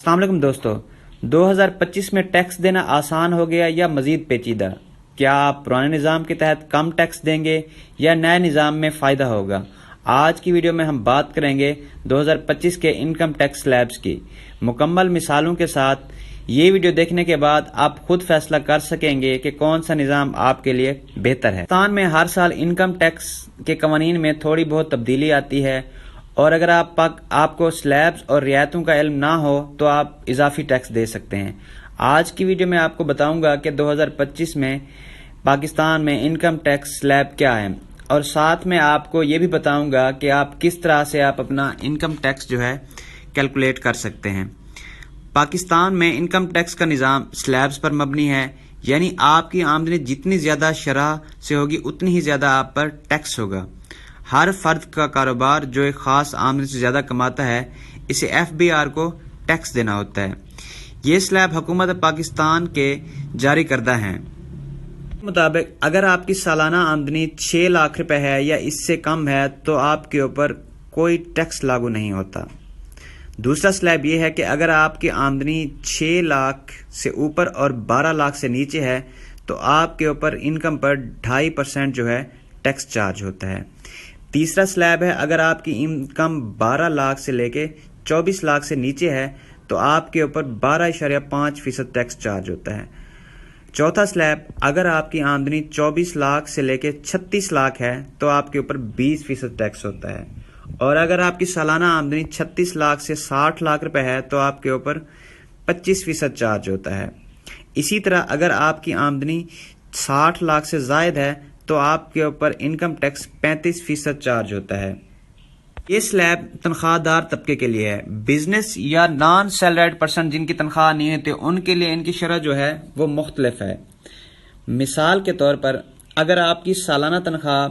अस्सलाम वालेकुम दोस्तों, 2025 में टैक्स देना आसान हो गया या मजीद पेचीदा? क्या आप पुराने निज़ाम के तहत कम टैक्स देंगे या नए निज़ाम में फ़ायदा होगा? आज की वीडियो में हम बात करेंगे 2025 के इनकम टैक्स स्लैब्स की मुकम्मल मिसालों के साथ। ये वीडियो देखने के बाद आप खुद फैसला कर सकेंगे कि कौन सा निज़ाम आपके लिए बेहतर है। पाकिस्तान में हर साल इनकम टैक्स के कवानीन में थोड़ी बहुत तब्दीली आती है, और अगर आपको स्लैब्स और रियायतों का इल्म ना हो तो आप इजाफी टैक्स दे सकते हैं। आज की वीडियो में आपको बताऊंगा कि 2025 में पाकिस्तान में इनकम टैक्स स्लैब क्या है, और साथ में आपको ये भी बताऊंगा कि आप किस तरह से आप अपना इनकम टैक्स जो है कैलकुलेट कर सकते हैं। पाकिस्तान में इनकम टैक्स का निज़ाम स्लैब्स पर मबनी है, यानी आपकी आमदनी जितनी ज़्यादा शरह से होगी उतनी ही ज़्यादा आप पर टैक्स होगा। हर फर्द का कारोबार जो एक खास आमदनी से ज़्यादा कमाता है, इसे FBR को टैक्स देना होता है। ये स्लैब हुकूमत पाकिस्तान के जारी करदा हैं। मुताबिक अगर आपकी सालाना आमदनी 6 लाख रुपए है या इससे कम है तो आपके ऊपर कोई टैक्स लागू नहीं होता। दूसरा स्लैब ये है कि अगर आपकी आमदनी 6 लाख से ऊपर और 12 लाख से नीचे है तो आपके ऊपर इनकम पर 2.5% जो है टैक्स चार्ज होता है। तीसरा स्लैब है अगर आपकी इनकम 12 लाख से लेके 24 लाख से नीचे है तो आपके ऊपर 12.5% टैक्स चार्ज होता है। चौथा स्लैब अगर आपकी आमदनी 24 लाख से लेके 36 लाख है तो आपके ऊपर 20% टैक्स होता है, और अगर आपकी सालाना आमदनी 36 लाख से 60 लाख रुपए है तो आपके ऊपर 25% चार्ज होता है। इसी तरह अगर आपकी आमदनी 60 लाख से जायद है तो आपके ऊपर इनकम टैक्स 35% चार्ज होता है। ये स्लैब तनख्वाहदार तबके के लिए है। बिजनेस या नॉन सैलरीड पर्सन जिनकी तनख्वाह नहीं होती उनके लिए इनकी शरह जो है वो मुख्तलिफ है। मिसाल के तौर पर अगर आपकी सालाना तनख्वाह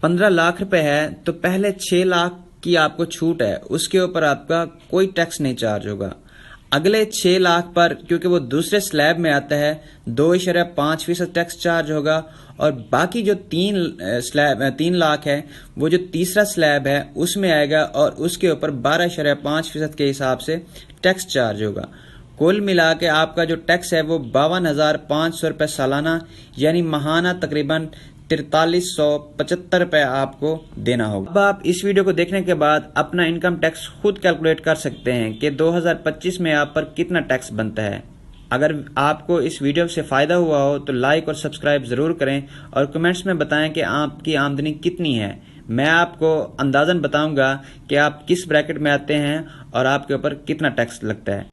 15 लाख रुपए है तो पहले 6 लाख की आपको छूट है, उसके ऊपर आपका कोई टैक्स नहीं चार्ज होगा। अगले 6 लाख पर, क्योंकि वो दूसरे स्लैब में आता है, 2.5% टैक्स चार्ज होगा, और बाकी जो 3 लाख है वो जो तीसरा स्लैब है उसमें आएगा और उसके ऊपर 12.5% के हिसाब से टैक्स चार्ज होगा। कुल मिला के आपका जो टैक्स है वो 52,500 रुपये सालाना, यानी माहाना तकरीबन 4375 रुपये आपको देना होगा। अब आप इस वीडियो को देखने के बाद अपना इनकम टैक्स खुद कैलकुलेट कर सकते हैं कि 2025 में आप पर कितना टैक्स बनता है। अगर आपको इस वीडियो से फ़ायदा हुआ हो तो लाइक और सब्सक्राइब ज़रूर करें, और कमेंट्स में बताएं कि आपकी आमदनी कितनी है। मैं आपको अंदाज़न बताऊंगा कि आप किस ब्रैकेट में आते हैं और आपके ऊपर कितना टैक्स लगता है।